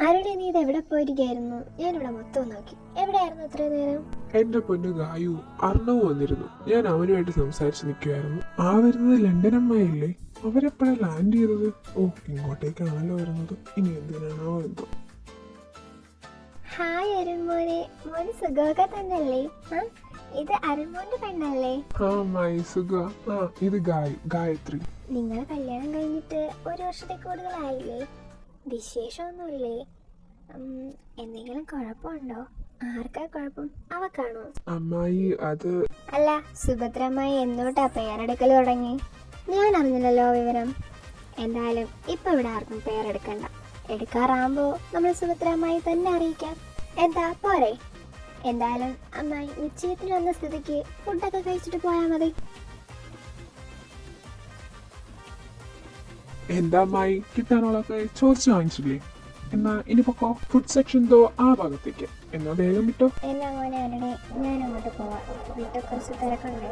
ആരുടെ നീ ഇത് എവിടെ പോയിരിക്കായിരുന്നു? ഞാനിവിടെ മൊത്തം നോക്കി. എവിടെയായിരുന്നു ഇത്രയും നേരം? എന്റെ പൊന്നു ഗായു, അർണവ് വന്നിരുന്നു. ഞാൻ അവനുമായിട്ട് സംസാരിച്ച് നിൽക്കുമായിരുന്നു. ആ വരുന്നത് ലണ്ടൻ അമ്മായില്ലേ? അവരെപ്പോഴാ ലാൻഡ് ചെയ്തത്? ഓ, ഇങ്ങോട്ടേക്കാണല്ലോ വരുന്നത്. ഇനി എന്തിനാണോ എന്തോ. ഹായ് അരുൺമോനെ. മോന് സുഖമൊക്കെ തന്നെയല്ലേ? ഇത് അരുൺമോന്റെ പെണ്ണല്ലേ? ആ അമ്മായി സുഖ. ആ ഇത് ഗായത്രി. നിങ്ങൾ കല്യാണം കഴിഞ്ഞിട്ട് 1 വർഷത്തെ കൂടുതലായില്ലേ? വിശേഷമൊന്നുമില്ലേ? എന്തെങ്കിലും കുഴപ്പമുണ്ടോ? ആർക്കാ കുഴപ്പം? അവക്കാണോ? അമ്മായി അത് അല്ല, സുഭദ്രമ്മായി എന്നോട്ടാ പേരെടുക്കൽ തുടങ്ങി? ഞാൻ അറിഞ്ഞില്ലല്ലോ വിവരം. എന്തായാലും ഇപ്പൊ ഇവിടെ ആർക്കും പേരെടുക്കണ്ട. എടുക്കാറാകുമ്പോ നമ്മൾ സുഭദ്രമ്മായി തന്നെ അറിയിക്കാം. എന്താ പോരെ? എന്തായാലും അമ്മായി നിശ്ചയത്തിന് വന്ന സ്ഥിതിക്ക് ഫുഡൊക്കെ കഴിച്ചിട്ട് പോയാൽ മതി. എന്താ അമ്മായി, കിട്ടാനുള്ളതൊക്കെ ചോദിച്ചു വാങ്ങിച്ചില്ലേ? എന്നാ ഇനി പൊക്കോ. ഫുഡ് സെക്ഷൻ ദോ ആ ഭാഗത്തേക്ക്. എന്നാ വേഗം വിട്ടോ. എന്നാ മോനെ അരുടെ, ഞാൻ അങ്ങോട്ട് പോവാം. വീട്ടിൽ കുറച്ച് തിരക്കുണ്ടേ.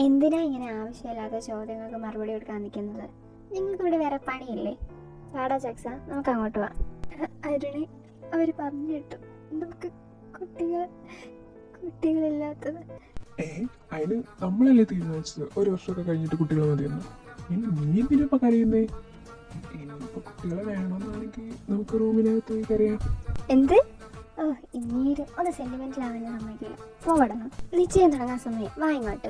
എന്തിനാ ഇങ്ങനെ ആവശ്യമില്ലാത്ത ചോദ്യങ്ങൾക്ക് മറുപടി കൊടുക്കാൻ നിൽക്കുന്നത്? നിങ്ങൾക്ക് ഇവിടെ വേറെ പണിയില്ലേ? വാടാ ചക്സ, നമുക്ക് അങ്ങോട്ട് പോവാം. അരുണി, അവർ പറഞ്ഞു കേട്ടു നമുക്ക് കുട്ടികളില്ലാത്തത്. അതിന് നമ്മളല്ലേ തീരുമാനിച്ചത് 1 വർഷമൊക്കെ കഴിഞ്ഞിട്ട് കുട്ടികൾ മതിയെന്ന്. നീ എന്തിനാ കരയുന്നേ? ഇനിയിപ്പോ കുട്ടികളെ വേണമെന്നാണെങ്കിൽ നമുക്ക് റൂമിനകത്ത് പോയി കരയാം. എന്ത്? ഓ, ഇന്നീട് ഒന്ന് സെന്റിമെന്റിലാവാൻ സമ്മതിക്കില്ല. പോവടണം. നിശ്ചയം തുടങ്ങാൻ സമയം. വാ ഇങ്ങോട്ട്.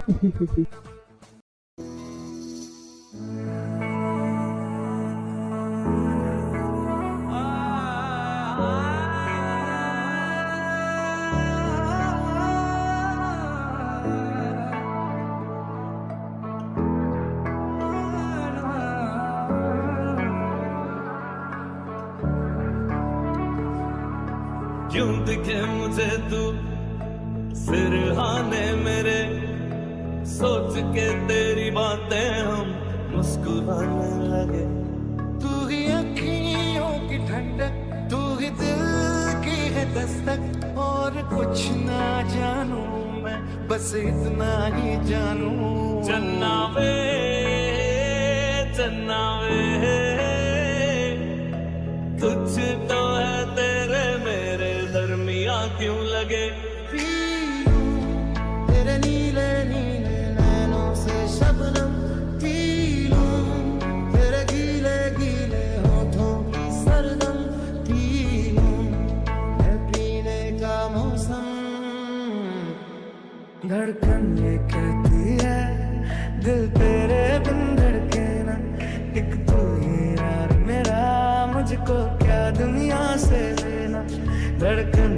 क्यों दिखे मुझे तू सिरहाने मेरे, सोच के तेरी बातें हम मुस्कुराने लगे। तू ही अखियों की ठंडक, तू ही दिल की है दस्तक, और कुछ ना जानू मैं, बस इतना ही जानू। चन्ना वे तुझ तो है तेरे मेरे दरमिया क्यों लगे। तेरे नीले नीले नैनों से शबनम पी लूं, तेरे गीले गीले होठों की सरदम पी लूं, है पीने का मौसम। धड़कन ये कहती है दिल तेरे बिन धड़के ना, एक तू ही यार मेरा, मुझको क्या दुनिया से लेना। धड़कन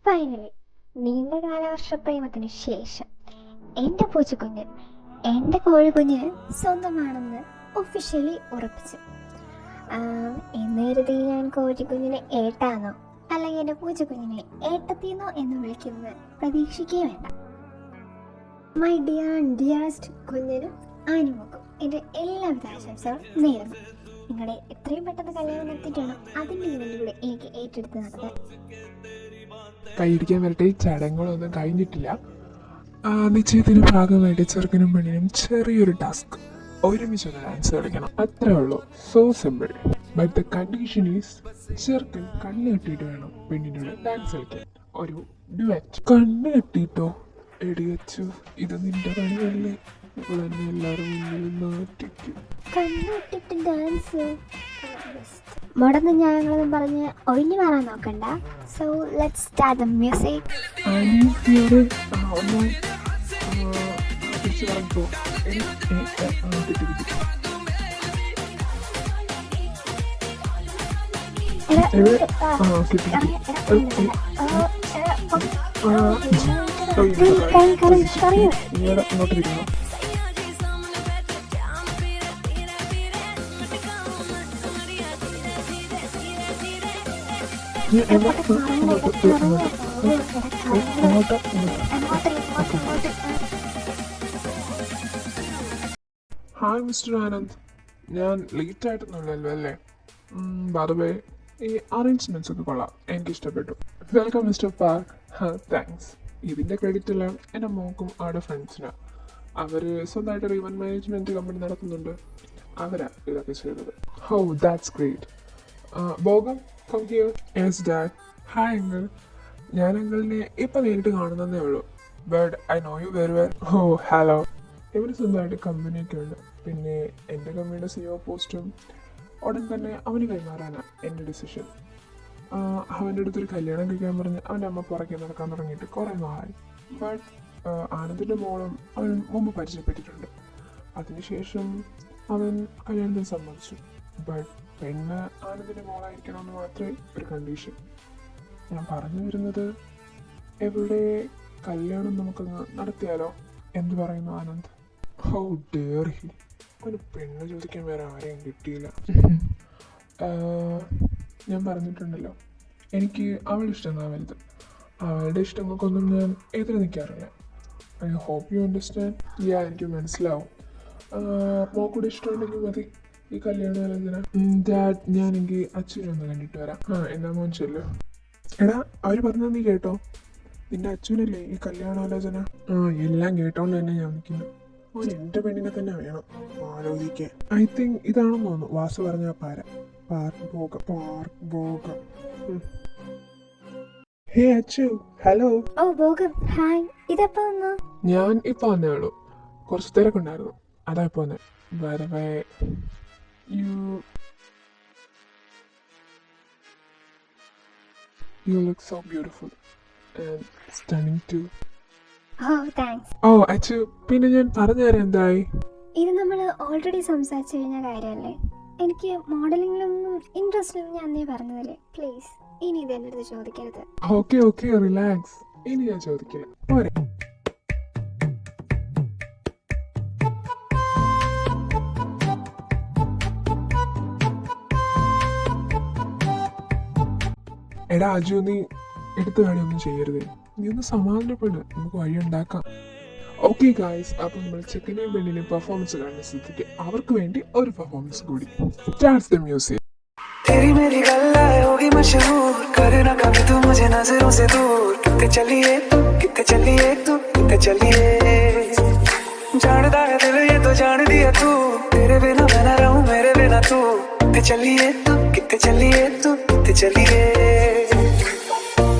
ഫൈനലി, നീണ്ട കാലവർഷപ്രേമത്തിന് ശേഷം എൻ്റെ പൂച്ചക്കുഞ്ഞ്, എൻ്റെ കോഴിക്കുഞ്ഞിന് സ്വന്തമാണെന്ന് ഒഫീഷ്യലി ഉറപ്പിച്ചു. എന്ന് കരുതി ഞാൻ കോഴിക്കുഞ്ഞിനെ ഏട്ടാന്നോ അല്ലെങ്കിൽ എൻ്റെ പൂച്ചക്കുഞ്ഞിനെ ഏട്ടത്തിന്നോ എന്ന് വിളിക്കുന്നത് പ്രതീക്ഷിക്കേ വേണ്ട. മൈ ഡിയറസ്റ്റ് കുഞ്ഞിനും ആനിമോക്കും എൻ്റെ എല്ലാവിധ ആശംസകളും നേരുന്നു. നിങ്ങളുടെ എത്രയും പെട്ടെന്ന് കല്യാണം നടത്തിയിട്ടാണ് അതിൻ്റെ ഇവൻ്റ് കൂടെ എനിക്ക് ഏറ്റെടുത്ത് നടത്താൻ. കൈയിടിക്കാൻ വരട്ടെ, ചടങ്ങുകളൊന്നും കഴിഞ്ഞിട്ടില്ല. നിശ്ചയത്തിന് ഭാഗമായിട്ട് ചെറുക്കനും പെണ്ണിനും ചെറിയൊരു ടാസ്ക്, ഒരുമിച്ചൊന്ന് ഡാൻസ് കളിക്കണം, അത്രേ ഉള്ളൂ. So simple. But the condition is ചെറുക്കൻ കണ്ണ് കെട്ടിയിട്ട് വേണം പെണ്ണിനോട് ഡാൻസ് കളിക്കാൻ. ഒരു ഡുവറ്റ്. കണ്ണ് കെട്ടിയിട്ടോ? എടിയച്ചു, ഇത് നിന്റെ പണിയല്ലേ? ഇപ്പോൾ എന്നെ എല്ലാവരും മുന്നിൽ നാട്ടിക്കും. കണ്ണിട്ടിട്ട് ഡാൻസ് മുടന്ന് ഞങ്ങളൊന്നും പറഞ്ഞ് ഒഴിഞ്ഞു മാറാൻ നോക്കണ്ട. So let's start the music. അനിയത്തിയോട് ഒന്ന് തിരിച്ചു പറഞ്ഞോ. കിട്ടി. ഇങ്ങോട്ട് തിരിക്കണം. ഹായ് മിസ്റ്റർ ആനന്ദ്, ഞാൻ ലേറ്റ് ആയിട്ടൊന്നുമില്ലല്ലോ അല്ലേ? ബാദവേ, ഈ അറേഞ്ച്മെന്റ്സ് ഒക്കെ കൊള്ളാം, എനിക്ക് ഇഷ്ടപ്പെട്ടു. Welcome mister park. താങ്ക്സ്. ഇതിൻ്റെ ക്രെഡിറ്റ് എല്ലാം എൻ്റെ മോക്കും അവരുടെ ഫ്രണ്ട്സിനാണ്. അവർ സ്വന്തമായിട്ട് ഒരു ഇവൻറ്റ് മാനേജ്മെൻറ്റ് കമ്പനി നടത്തുന്നുണ്ട്, അവരാ ഇതൊക്കെ ചെയ്തത്. ഹോ, ദാറ്റ്സ് ഗ്രേറ്റ്. ബോഗം, come here. Yes dad. Hi uncle. ഞാൻ അങ്കിളിനെ ഇപ്പം നേരിട്ട് കാണുന്നതേ ഉള്ളൂ, but I know you very well. Oh hello. ഇവർ സ്വന്തമായിട്ട് കമ്പനിയൊക്കെ ഉണ്ട്. പിന്നെ എൻ്റെ കമ്പനിയുടെ CEO പോസ്റ്റും ഉടൻ തന്നെ അവന് കൈമാറാനാണ് എൻ്റെ ഡിസിഷൻ. അവൻ്റെ അടുത്തൊരു കല്യാണം കഴിക്കാൻ പറഞ്ഞ് അവൻ്റെ അമ്മ പുറകെ നടക്കാൻ തുടങ്ങിയിട്ട് കുറേ നാളായി. ബട്ട് ആനന്ദിൻ്റെ മോളും അവൻ മുമ്പ് പരിചയപ്പെട്ടിട്ടുണ്ട്. അതിനുശേഷം അവൻ കല്യാണത്തിന് സമ്മതിച്ചു. ബട്ട് പെണ്ണ് ആനന്ദിൻ്റെ മോളായിരിക്കണമെന്ന് മാത്രമേ ഒരു കണ്ടീഷൻ. ഞാൻ പറഞ്ഞു വരുന്നത്, എവിടെ കല്യാണം നമുക്കങ്ങ് നടത്തിയാലോ? എന്ത് പറയുന്നു ആനന്ദ്? How dare he. ഒരു പെണ്ണ് ചോദിക്കാൻ വേറെ ആരെയും കിട്ടിയില്ല. ഞാൻ പറഞ്ഞിട്ടുണ്ടല്ലോ, എനിക്ക് അവളുടെ ഇഷ്ടങ്ങളാണ് വലുത്. അവളുടെ ഇഷ്ടങ്ങൾക്കൊന്നും ഞാൻ എതിരെ നിൽക്കാറില്ല. I hope you understand. എനിക്ക് മനസ്സിലാവും. മോക്കൂടെ ഇഷ്ടമുണ്ടെങ്കിൽ മതി ഈ കല്യാണ ആലോചന. ഡാഡ്, ഞാനെങ്കിൽ അച്ഛനെ ഒന്ന് കണ്ടിട്ട് വരാം. എന്നാ മോൻ ചെല്ലു. എടാ, അവർ പറഞ്ഞാൽ നീ കേട്ടോ? നിന്റെ അച്ഛനല്ലേ ഈ കല്യാണാലോചന? എല്ലാം കേട്ടോണ്ട് തന്നെ ഞാൻ നിൽക്കുന്നു. ഓൻ എൻ്റെ പെണ്ണിനെ തന്നെ വേണം ആലോചിക്കാൻ. ഐ തിങ്ക് ഇതാണെന്ന് തോന്നുന്നു വാസു പറഞ്ഞ പാർക്ക് ഭോഗം. ഹേ അച്ചു, ഹലോ. ഓ ബോഗം, ഹായ്. ഇതെപ്പോ വന്നു? ഞാൻ ഇപ്പോൾ വന്നേ ഉള്ളൂ, കുറച്ച് തിരക്കുണ്ടായിരുന്നു, അതാ ഇപ്പോൾ വന്നേ. വെറുതെ You look so beautiful and stunning too. Oh thanks. Oh Achu, പിന്നെ ഞാൻ പറഞ്ഞുതരാം എന്തായി. ഇത് നമ്മൾ ഓൾറെഡി സംസാരിച്ചു കഴിഞ്ഞ കാര്യമല്ലേ? എനിക്ക് മോഡലിങ്ങിലൊന്നും ഇൻട്രസ്റ്റ് ഇല്ലെന്ന് ഞാൻ അന്നേ പറഞ്ഞതല്ലേ? പ്ലീസ് ഇനി ഇത് എൻ്റെ അടുത്ത് ചോദിക്കരുത്. Okay relax. ഇനി ഞാൻ ചോദിക്കില്ല, പോരെ? എടാ അജു, നീ എടുത്ത കാര്യമൊന്നും ചെയ്യരുത്. നീ ഒന്ന് സമാധാനപ്പെട്, നമുക്ക് വഴിയുണ്ടാക്കാം. ഓക്കെ ഗായ്സ്, അപ്പം നമ്മൾ ചെക്കനെയും പെണ്ണിനെയും പെർഫോമൻസ് കാണുന്ന സ്ഥിതിക്ക് അവർക്ക് വേണ്ടി ഒരു പെർഫോമൻസ് കൂടി. Starts the music. तेरी मेरी गल्ला होगी मशहूर, करे ना कभी तू मुझे नजरों से दूर. कितने चलिए कितने चलिए जानदा है दिल ये तो जान दिया तू. तेरे बिना मैं ना रहूं, मेरे बिना तू. कितने चलिए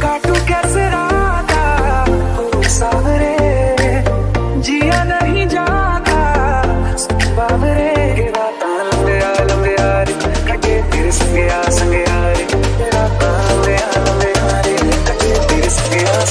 काटू कैसे राता ओ सावरे, जिया नहीं जाता बाबरे. राता लंबे यार कटे तेरे संगे यार. राता लंबे यार कटे तेरे संगे यार.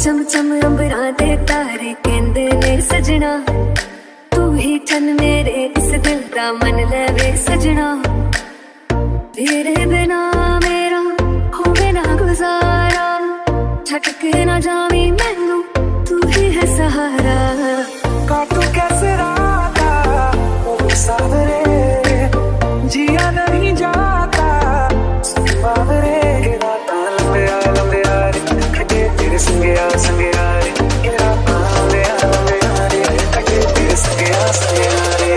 चम चम अंबरां दे तारे कहंदे ने सजना, ही चन मेरे इस दिल दा मन लवे सजना तेरे बिना मेरा होवे ना गुजारा छट के ना जावी मैनू तू ही है सहारा काटू कैसे राता ओ सावरे जिया नहीं जाता बावरे राता लंबे आ रे कटे तेरे संगे आ रे ये राता लंबे आ रे कटे तेरे संगे आ रे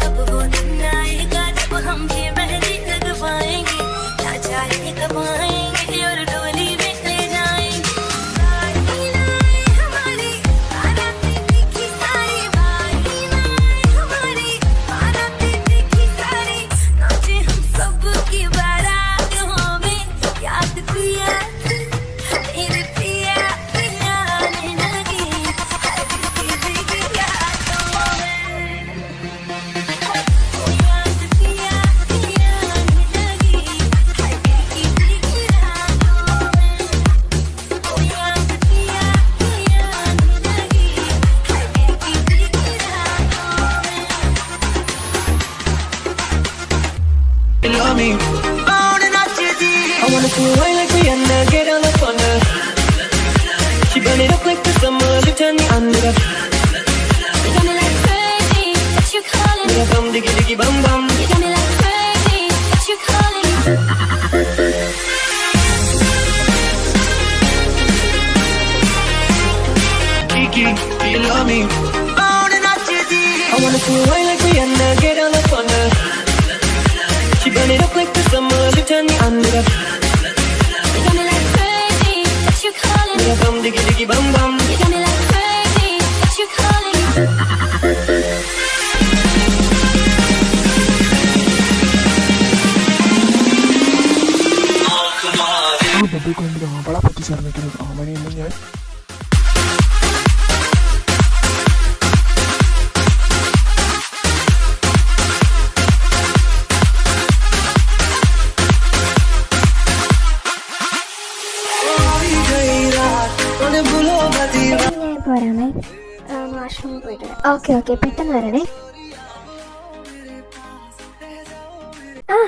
कब वो दिन आएगा जब हम ये मेहंदी लगवाएंगे ना जाने कब आएंगे और डोली में ले जाएंगे हमारी बाराती दिखी सारी बारी हमारी बाराती दिखी सारी नाचे हम सब की बारात हमें याद पिया तेरे पिया पिया आने लगी हर की बिगड़ी यादों में याद पिया पिया आने लगी हर की बिगड़ी यादों में याद पिया पिया आने लगी हर की बिगड़ी यादों में love me. I wanna feel right like Rihanna, get on up on her. She burn it up like the summer, she turn me on it up. You got me like crazy, what you calling? Me a bum diggy diggy bum bum. You got me like crazy, what you calling? Kiki, do you love me? I wanna feel right like Rihanna, get on up on her. She burn it up like the summer, she turn me on it up. You got me like crazy, what you calling? Me a bum diggy diggy bum bum. You got me like crazy, what you calling? ആ ബബ്ബെ കൊണ്ട് ആവളെ പറ്റി ചേർന്നിരിക്കുന്നത് അവനെയൊന്നും ഞാൻ ഞാൻ പോരാമേ വാഷ്റൂമിൽ പോയിട്ട് okay പെട്ടെന്ന് വരണേ ആ